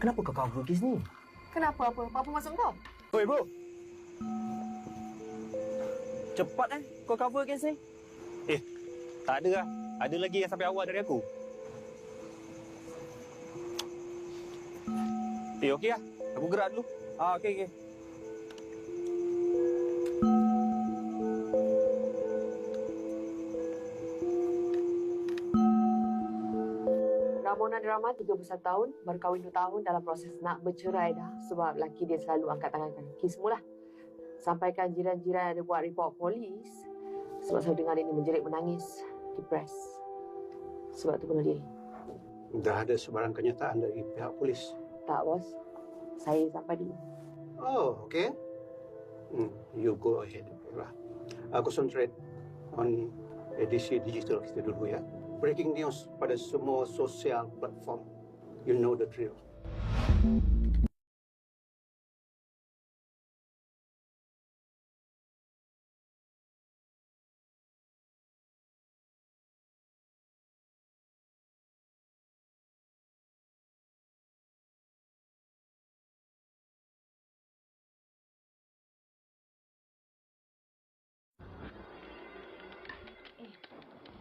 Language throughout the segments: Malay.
Kenapa kau cover kes ni? Kenapa apa? Apa masuk kau? Oi bro. Cepat kau cover kes ni. Tak ada lah. Ada lagi yang sampai awal dari aku. Okey lah. Aku gerak dulu. Okey. Ramona Drama 31 tahun, baru kahwin 2 tahun, dalam proses nak bercerai dah sebab lelaki dia selalu angkat tangan kan. Semula sampaikan jiran-jiran ada buat report polis sebab saya dengar dia ni menjerit menangis, depres. Sebab tu bunuh diri. Dah ada sebarang kenyataan dari pihak polis? Tak bos, saya sampai dulu. Oh, okay. You go ahead. Concentrate on edisi digital kita dulu ya. Breaking news pada semua sosial platform. You know the drill.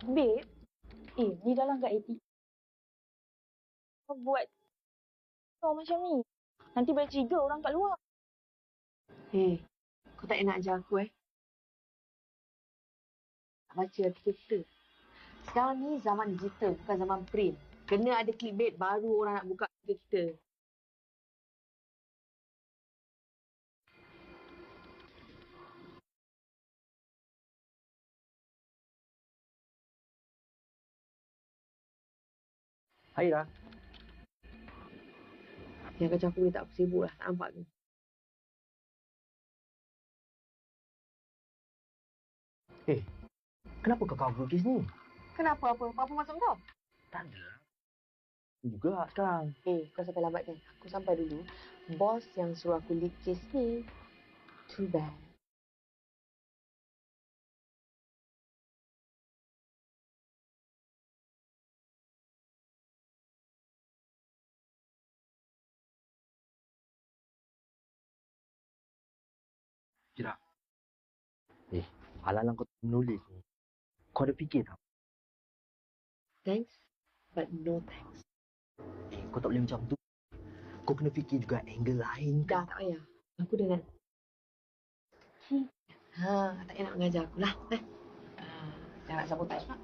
Babe, ni dalam kat ATM. Kau buat kau macam ni. Nanti boleh trigger orang kat luar. Kau tak nak ajar aku Tak baca artikel. Sekarang ni zaman digital, bukan zaman print. Kena ada clickbait baru orang nak buka artikel kita. Hai dah. Yang kacau aku ni tak aku sibuk lah. Tak nampak ke? Kenapa kau cover kes ni? Kenapa apa? Apa masuk kau? Tak ada. Juga sekarang. Kau sampai lambat kan? Aku sampai dulu. Bos yang suruh aku leak kes ni. Too bad. Jerak. Alang-alang kau menulis ni. Kau ada fikir tak? Thanks, but no thanks. Kau tak boleh macam tu. Kau kena fikir juga angle lain. Dah, tak payah. Aku dah nak. Tak payah nak mengajar aku lah. Jangan nak sabotaj, Pak.